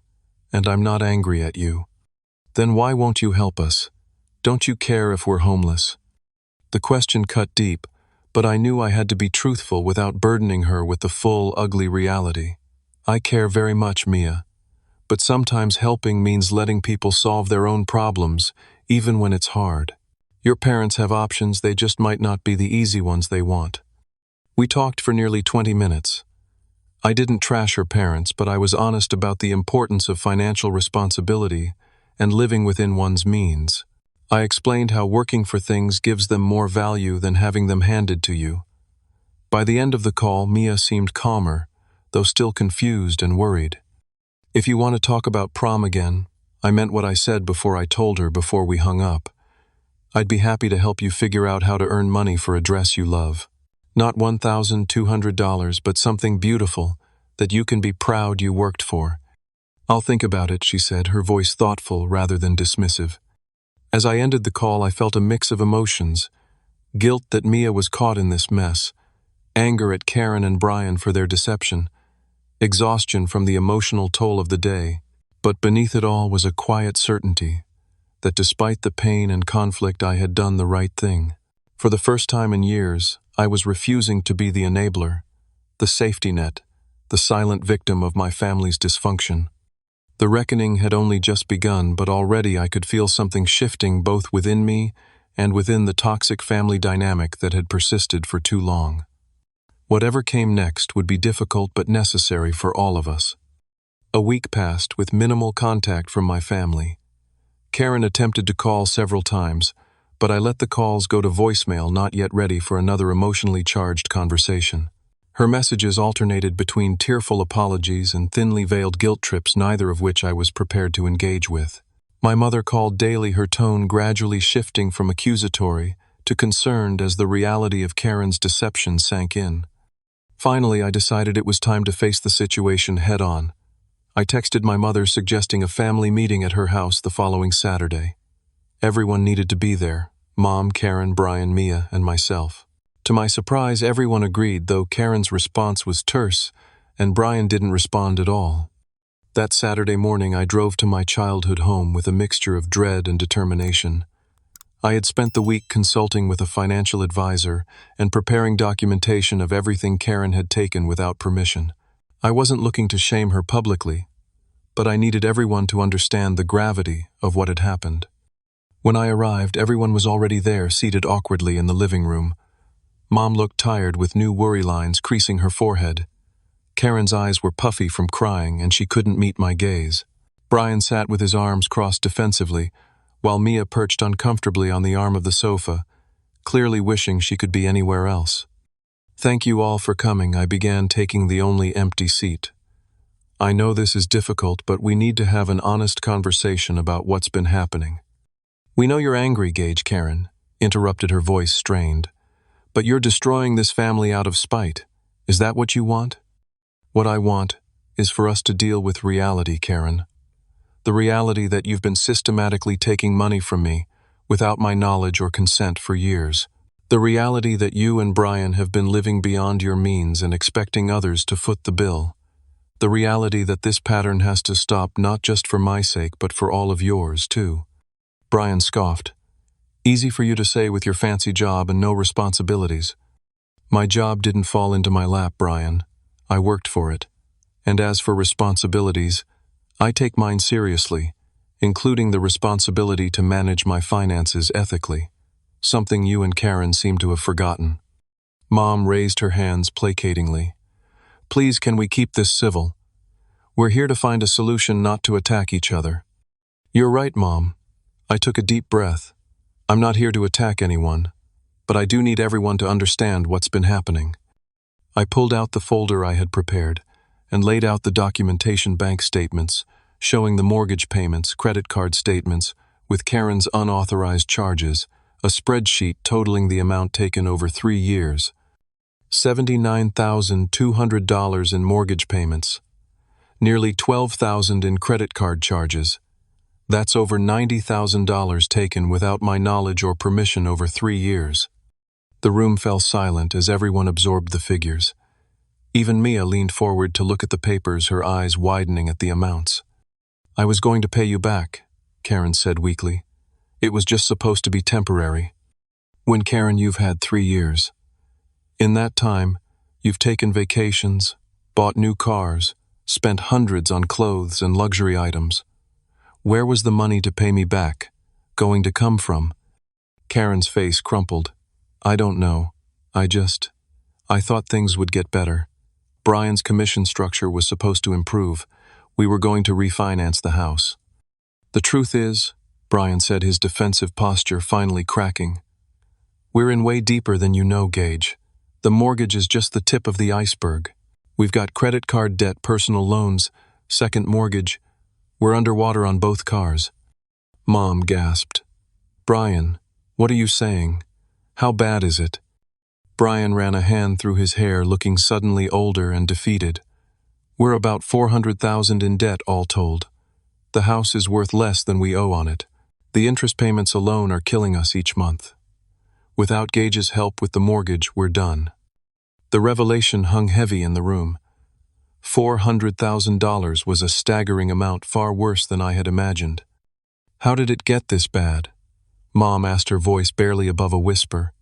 and I'm not angry at you. Then why won't you help us? Don't you care if we're homeless? The question cut deep, but I knew I had to be truthful without burdening her with the full, ugly reality. I care very much, Mia. But sometimes helping means letting people solve their own problems, even when it's hard. Your parents have options, they just might not be the easy ones they want. We talked for nearly 20 minutes. I didn't trash her parents, but I was honest about the importance of financial responsibility and living within one's means. I explained how working for things gives them more value than having them handed to you. By the end of the call, Mia seemed calmer, though still confused and worried. If you want to talk about prom again, I meant what I said before I told her before we hung up. I'd be happy to help you figure out how to earn money for a dress you love. Not $1,200, but something beautiful that you can be proud you worked for. I'll think about it, she said, her voice thoughtful rather than dismissive. As I ended the call, I felt a mix of emotions. Guilt that Mia was caught in this mess, anger at Karen and Brian for their deception, exhaustion from the emotional toll of the day. But beneath it all was a quiet certainty that despite the pain and conflict, I had done the right thing. For the first time in years, I was refusing to be the enabler, the safety net, the silent victim of my family's dysfunction. The reckoning had only just begun, but already I could feel something shifting both within me and within the toxic family dynamic that had persisted for too long. Whatever came next would be difficult but necessary for all of us. A week passed with minimal contact from my family. Karen attempted to call several times, but I let the calls go to voicemail, not yet ready for another emotionally charged conversation. Her messages alternated between tearful apologies and thinly veiled guilt trips, neither of which I was prepared to engage with. My mother called daily, her tone gradually shifting from accusatory to concerned as the reality of Karen's deception sank in. Finally, I decided it was time to face the situation head-on. I texted my mother suggesting a family meeting at her house the following Saturday. Everyone needed to be there: Mom, Karen, Brian, Mia, and myself. To my surprise, everyone agreed, though Karen's response was terse, and Brian didn't respond at all. That Saturday morning, I drove to my childhood home with a mixture of dread and determination. I had spent the week consulting with a financial advisor and preparing documentation of everything Karen had taken without permission. I wasn't looking to shame her publicly, but I needed everyone to understand the gravity of what had happened. When I arrived, everyone was already there, seated awkwardly in the living room. Mom looked tired with new worry lines creasing her forehead. Karen's eyes were puffy from crying, and she couldn't meet my gaze. Brian sat with his arms crossed defensively, while Mia perched uncomfortably on the arm of the sofa, clearly wishing she could be anywhere else. "Thank you all for coming," I began, taking the only empty seat. "I know this is difficult, but we need to have an honest conversation about what's been happening." "We know you're angry, Gage," Karen interrupted, her voice strained. "But you're destroying this family out of spite. Is that what you want?" "What I want is for us to deal with reality, Karen. The reality that you've been systematically taking money from me without my knowledge or consent for years. The reality that you and Brian have been living beyond your means and expecting others to foot the bill. The reality that this pattern has to stop, not just for my sake, but for all of yours, too." Brian scoffed. "Easy for you to say with your fancy job and no responsibilities." "My job didn't fall into my lap, Brian. I worked for it. And as for responsibilities, I take mine seriously, including the responsibility to manage my finances ethically, something you and Karen seem to have forgotten." Mom raised her hands placatingly. "Please, can we keep this civil? We're here to find a solution, not to attack each other." "You're right, Mom." I took a deep breath. "I'm not here to attack anyone, but I do need everyone to understand what's been happening." I pulled out the folder I had prepared and laid out the documentation, bank statements, showing the mortgage payments, credit card statements, with Karen's unauthorized charges, a spreadsheet totaling the amount taken over 3 years. $79,200 in mortgage payments, nearly $12,000 in credit card charges. That's over $90,000 taken without my knowledge or permission over 3 years. The room fell silent as everyone absorbed the figures. Even Mia leaned forward to look at the papers, her eyes widening at the amounts. "I was going to pay you back," Karen said weakly. "It was just supposed to be temporary." "When, Karen, you've had 3 years. In that time, you've taken vacations, bought new cars, spent hundreds on clothes and luxury items. Where was the money to pay me back going to come from?" Karen's face crumpled. "I don't know. I thought things would get better. Brian's commission structure was supposed to improve. We were going to refinance the house." "The truth is," Brian said, his defensive posture finally cracking, "we're in way deeper than you know, Gage. The mortgage is just the tip of the iceberg. We've got credit card debt, personal loans, second mortgage. We're underwater on both cars." Mom gasped. "Brian, what are you saying? How bad is it?" Brian ran a hand through his hair, looking suddenly older and defeated. "We're about $400,000 in debt all told. The house is worth less than we owe on it. The interest payments alone are killing us each month. Without Gage's help with the mortgage, we're done." The revelation hung heavy in the room. $400,000 was a staggering amount, far worse than I had imagined. "How did it get this bad?" Mom asked, her voice barely above a whisper.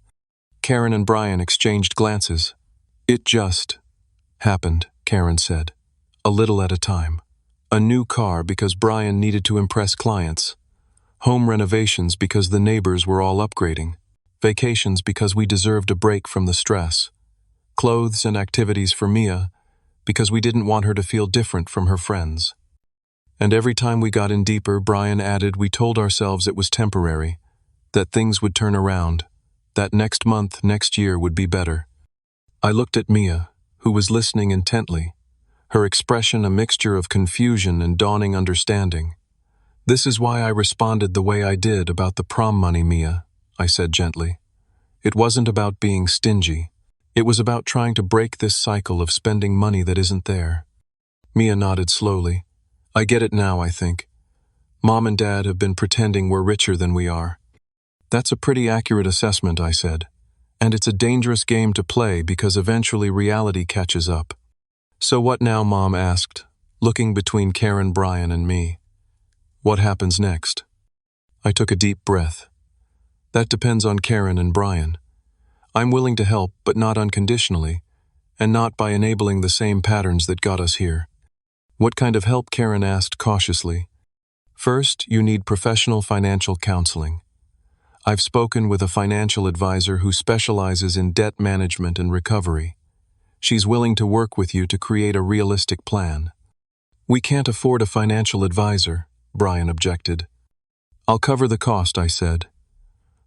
Karen and Brian exchanged glances. "It just happened," Karen said, "a little at a time. A new car because Brian needed to impress clients. Home renovations because the neighbors were all upgrading. Vacations because we deserved a break from the stress. Clothes and activities for Mia because we didn't want her to feel different from her friends. And every time we got in deeper," Brian added, "we told ourselves it was temporary, that things would turn around, that next month, next year would be better." I looked at Mia, who was listening intently, her expression a mixture of confusion and dawning understanding. "This is why I responded the way I did about the prom money, Mia," I said gently. "It wasn't about being stingy. It was about trying to break this cycle of spending money that isn't there." Mia nodded slowly. "I get it now, I think. Mom and Dad have been pretending we're richer than we are." "That's a pretty accurate assessment," I said. "And it's a dangerous game to play because eventually reality catches up." "So what now?" Mom asked, looking between Karen, Brian, and me. "What happens next?" I took a deep breath. That depends on Karen and Brian. I'm willing to help, but not unconditionally, and not by enabling the same patterns that got us here. What kind of help? Karen asked cautiously. First, you need professional financial counseling. I've spoken with a financial advisor who specializes in debt management and recovery. She's willing to work with you to create a realistic plan. We can't afford a financial advisor, Brian objected. I'll cover the cost, I said,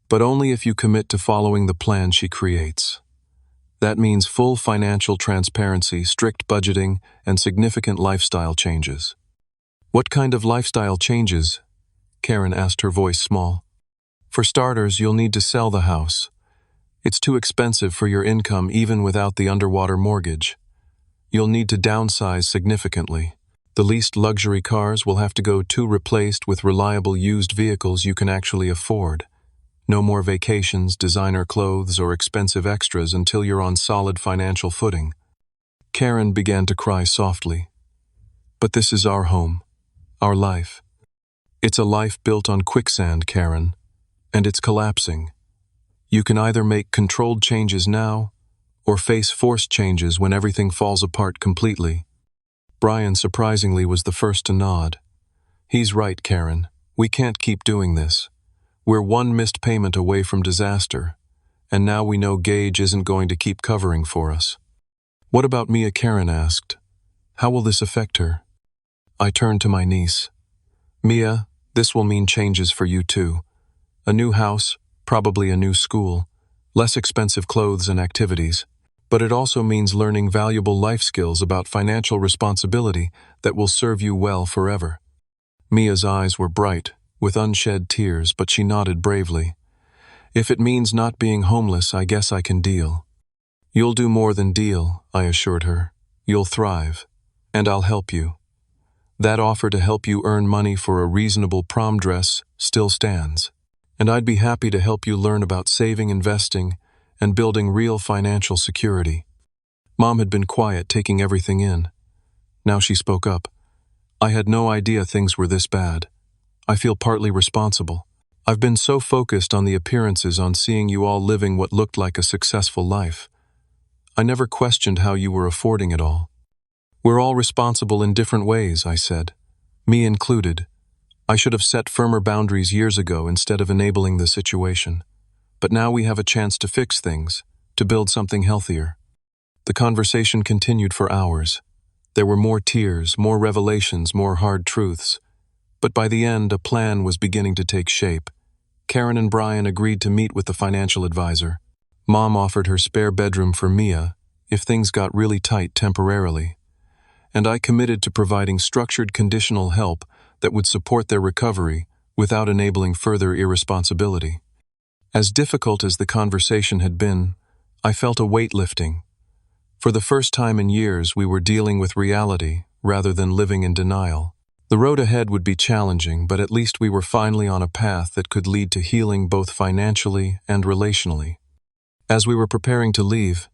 but only if you commit to following the plan she creates. That means full financial transparency, strict budgeting, and significant lifestyle changes. What kind of lifestyle changes? Karen asked, her voice small. For starters, you'll need to sell the house. It's too expensive for your income even without the underwater mortgage. You'll need to downsize significantly. The leased luxury cars will have to go to replaced with reliable used vehicles you can actually afford. No more vacations, designer clothes, or expensive extras until you're on solid financial footing. Karen began to cry softly. But this is our home, our life. It's a life built on quicksand, Karen, and it's collapsing. You can either make controlled changes now, or face forced changes when everything falls apart completely. Brian, surprisingly, was the first to nod. He's right, Karen. We can't keep doing this. We're one missed payment away from disaster, and now we know Gage isn't going to keep covering for us. What about Mia? Karen asked. How will this affect her? I turned to my niece. Mia, this will mean changes for you too. A new house, probably a new school, less expensive clothes and activities. But it also means learning valuable life skills about financial responsibility that will serve you well forever. Mia's eyes were bright, with unshed tears, but she nodded bravely. If it means not being homeless, I guess I can deal. You'll do more than deal, I assured her. You'll thrive, and I'll help you. That offer to help you earn money for a reasonable prom dress still stands. And I'd be happy to help you learn about saving, investing, and building real financial security. Mom had been quiet, taking everything in. Now she spoke up. I had no idea things were this bad. I feel partly responsible. I've been so focused on the appearances, on seeing you all living what looked like a successful life. I never questioned how you were affording it all. We're all responsible in different ways, I said. Me included. I should have set firmer boundaries years ago instead of enabling the situation. But now we have a chance to fix things, to build something healthier. The conversation continued for hours. There were more tears, more revelations, more hard truths. But by the end, a plan was beginning to take shape. Karen and Brian agreed to meet with the financial advisor. Mom offered her spare bedroom for Mia if things got really tight temporarily. And I committed to providing structured conditional help that would support their recovery without enabling further irresponsibility. As difficult as the conversation had been, I felt a weight lifting. For the first time in years, we were dealing with reality rather than living in denial. The road ahead would be challenging, but at least we were finally on a path that could lead to healing both financially and relationally. As we were preparing to leave,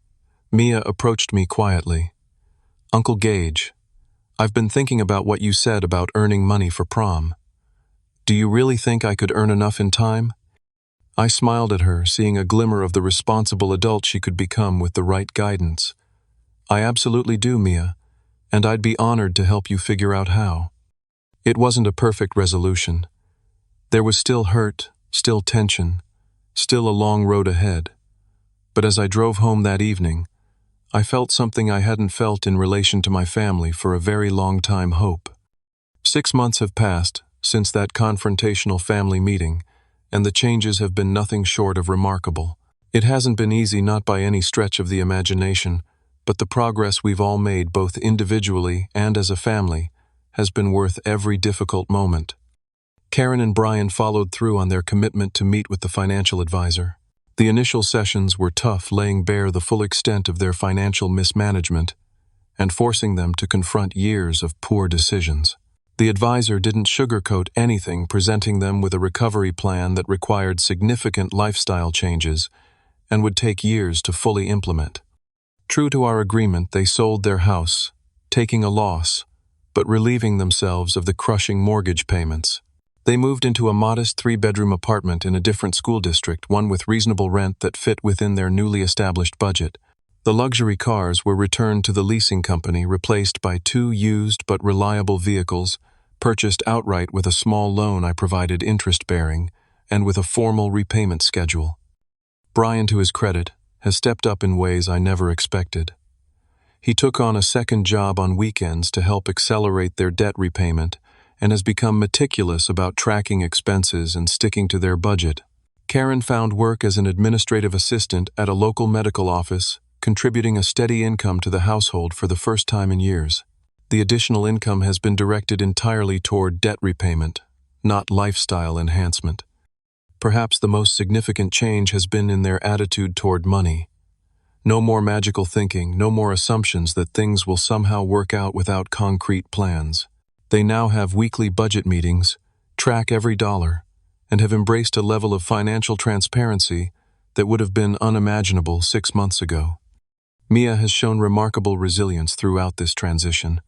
Mia approached me quietly. Uncle Gage, I've been thinking about what you said about earning money for prom. Do you really think I could earn enough in time? I smiled at her, seeing a glimmer of the responsible adult she could become with the right guidance. I absolutely do, Mia, and I'd be honored to help you figure out how. It wasn't a perfect resolution. There was still hurt, still tension, still a long road ahead. But as I drove home that evening, I felt something I hadn't felt in relation to my family for a very long time: hope. 6 months have passed since that confrontational family meeting, and the changes have been nothing short of remarkable. It hasn't been easy, not by any stretch of the imagination, but the progress we've all made, both individually and as a family, has been worth every difficult moment. Karen and Brian followed through on their commitment to meet with the financial advisor. The initial sessions were tough, laying bare the full extent of their financial mismanagement and forcing them to confront years of poor decisions. The advisor didn't sugarcoat anything, presenting them with a recovery plan that required significant lifestyle changes and would take years to fully implement. True to our agreement, they sold their house, taking a loss, but relieving themselves of the crushing mortgage payments. They moved into a modest 3-bedroom apartment in a different school district, one with reasonable rent that fit within their newly established budget. The luxury cars were returned to the leasing company, replaced by 2 used but reliable vehicles, purchased outright with a small loan I provided interest-bearing, and with a formal repayment schedule. Brian, to his credit, has stepped up in ways I never expected. He took on a second job on weekends to help accelerate their debt repayment and has become meticulous about tracking expenses and sticking to their budget. Karen found work as an administrative assistant at a local medical office, contributing a steady income to the household for the first time in years. The additional income has been directed entirely toward debt repayment, not lifestyle enhancement. Perhaps the most significant change has been in their attitude toward money. No more magical thinking, no more assumptions that things will somehow work out without concrete plans. They now have weekly budget meetings, track every dollar, and have embraced a level of financial transparency that would have been unimaginable 6 months ago. Mia has shown remarkable resilience throughout this transition.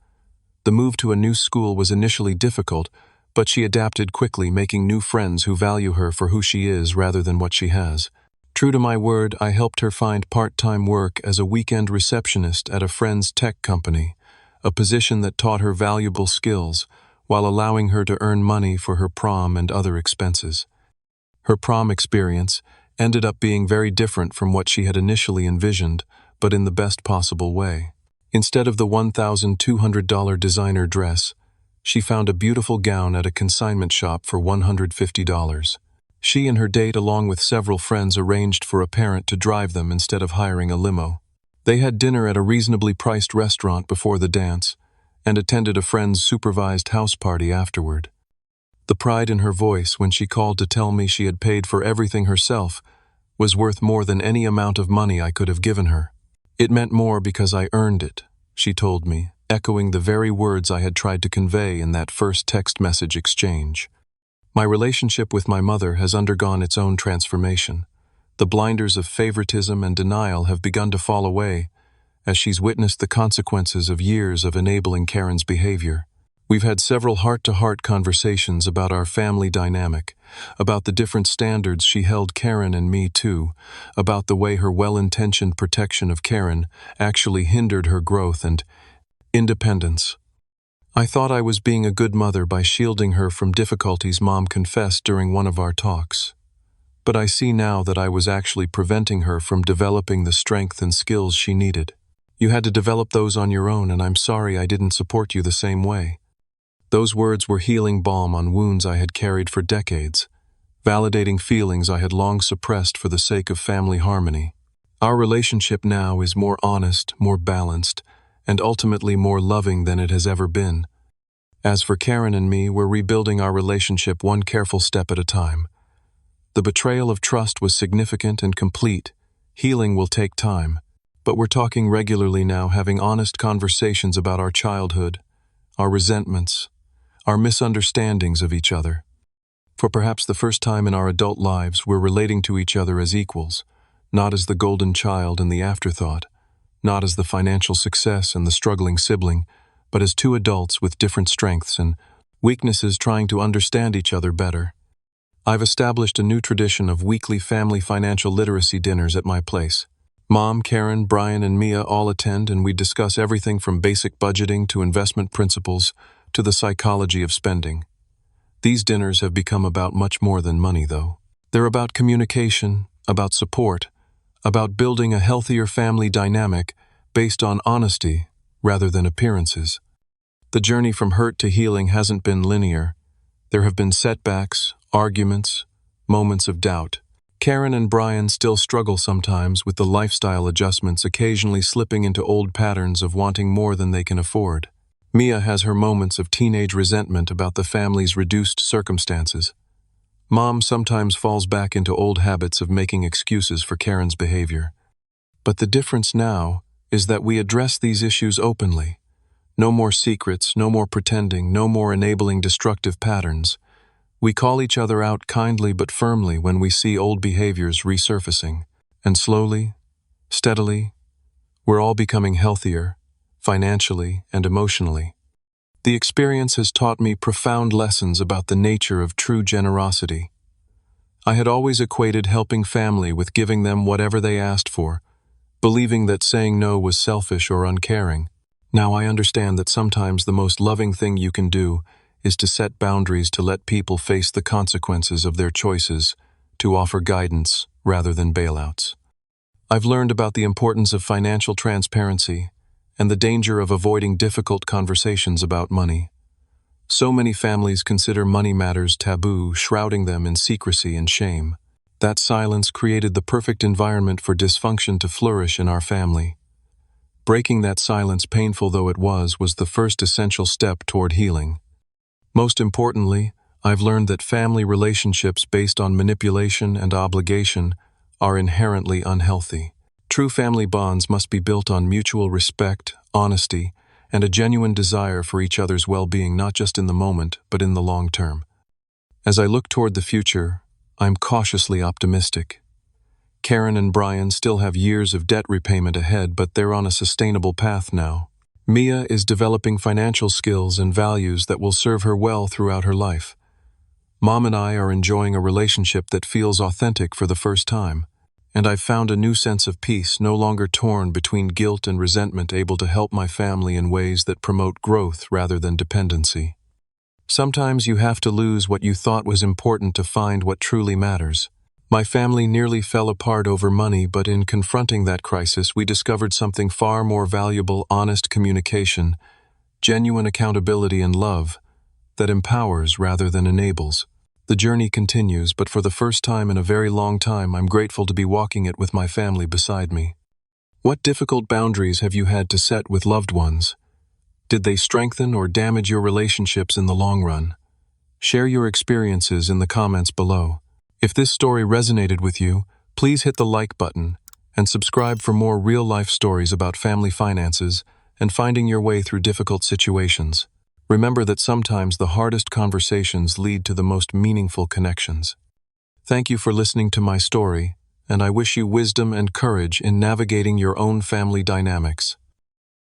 The move to a new school was initially difficult, but she adapted quickly, making new friends who value her for who she is rather than what she has. True to my word, I helped her find part-time work as a weekend receptionist at a friend's tech company, a position that taught her valuable skills while allowing her to earn money for her prom and other expenses. Her prom experience ended up being very different from what she had initially envisioned, but in the best possible way. Instead of the $1,200 designer dress, she found a beautiful gown at a consignment shop for $150. She and her date, along with several friends, arranged for a parent to drive them instead of hiring a limo. They had dinner at a reasonably priced restaurant before the dance and attended a friend's supervised house party afterward. The pride in her voice when she called to tell me she had paid for everything herself was worth more than any amount of money I could have given her. It meant more because I earned it, she told me, echoing the very words I had tried to convey in that first text message exchange. My relationship with my mother has undergone its own transformation. The blinders of favoritism and denial have begun to fall away as she's witnessed the consequences of years of enabling Karen's behavior. We've had several heart-to-heart conversations about our family dynamic, about the different standards she held Karen and me to, about the way her well-intentioned protection of Karen actually hindered her growth and independence. I thought I was being a good mother by shielding her from difficulties Mom confessed during one of our talks. But I see now that I was actually preventing her from developing the strength and skills she needed. You had to develop those on your own, and I'm sorry I didn't support you the same way. Those words were healing balm on wounds I had carried for decades, validating feelings I had long suppressed for the sake of family harmony. Our relationship now is more honest, more balanced, and ultimately more loving than it has ever been. As for Karen and me, we're rebuilding our relationship one careful step at a time. The betrayal of trust was significant and complete. Healing will take time, but we're talking regularly now, having honest conversations about our childhood, our resentments, our misunderstandings of each other. For perhaps the first time in our adult lives, we're relating to each other as equals, not as the golden child and the afterthought, not as the financial success and the struggling sibling, but as two adults with different strengths and weaknesses trying to understand each other better. I've established a new tradition of weekly family financial literacy dinners at my place. Mom, Karen, Brian, and Mia all attend, and we discuss everything from basic budgeting to investment principles to the psychology of spending. These dinners have become about much more than money, though. They're about communication, about support, about building a healthier family dynamic based on honesty rather than appearances. The journey from hurt to healing hasn't been linear. There have been setbacks, arguments, moments of doubt. Karen and Brian still struggle sometimes with the lifestyle adjustments, occasionally slipping into old patterns of wanting more than they can afford. Mia has her moments of teenage resentment about the family's reduced circumstances. Mom sometimes falls back into old habits of making excuses for Karen's behavior. But the difference now is that we address these issues openly. No more secrets, no more pretending, no more enabling destructive patterns. We call each other out kindly but firmly when we see old behaviors resurfacing. And slowly, steadily, we're all becoming healthier, financially and emotionally. The experience has taught me profound lessons about the nature of true generosity. I had always equated helping family with giving them whatever they asked for, believing that saying no was selfish or uncaring. Now I understand that sometimes the most loving thing you can do is to set boundaries, to let people face the consequences of their choices, to offer guidance rather than bailouts. I've learned about the importance of financial transparency and the danger of avoiding difficult conversations about money. So many families consider money matters taboo, shrouding them in secrecy and shame. That silence created the perfect environment for dysfunction to flourish in our family. Breaking that silence, painful though it was the first essential step toward healing. Most importantly, I've learned that family relationships based on manipulation and obligation are inherently unhealthy. True family bonds must be built on mutual respect, honesty, and a genuine desire for each other's well-being, not just in the moment, but in the long term. As I look toward the future, I'm cautiously optimistic. Karen and Brian still have years of debt repayment ahead, but they're on a sustainable path now. Mia is developing financial skills and values that will serve her well throughout her life. Mom and I are enjoying a relationship that feels authentic for the first time. And I've found a new sense of peace, no longer torn between guilt and resentment, able to help my family in ways that promote growth rather than dependency. Sometimes you have to lose what you thought was important to find what truly matters. My family nearly fell apart over money, but in confronting that crisis, we discovered something far more valuable: honest communication, genuine accountability, and love that empowers rather than enables. The journey continues, but for the first time in a very long time, I'm grateful to be walking it with my family beside me. What difficult boundaries have you had to set with loved ones? Did they strengthen or damage your relationships in the long run? Share your experiences in the comments below. If this story resonated with you, please hit the like button and subscribe for more real-life stories about family finances and finding your way through difficult situations. Remember that sometimes the hardest conversations lead to the most meaningful connections. Thank you for listening to my story, and I wish you wisdom and courage in navigating your own family dynamics.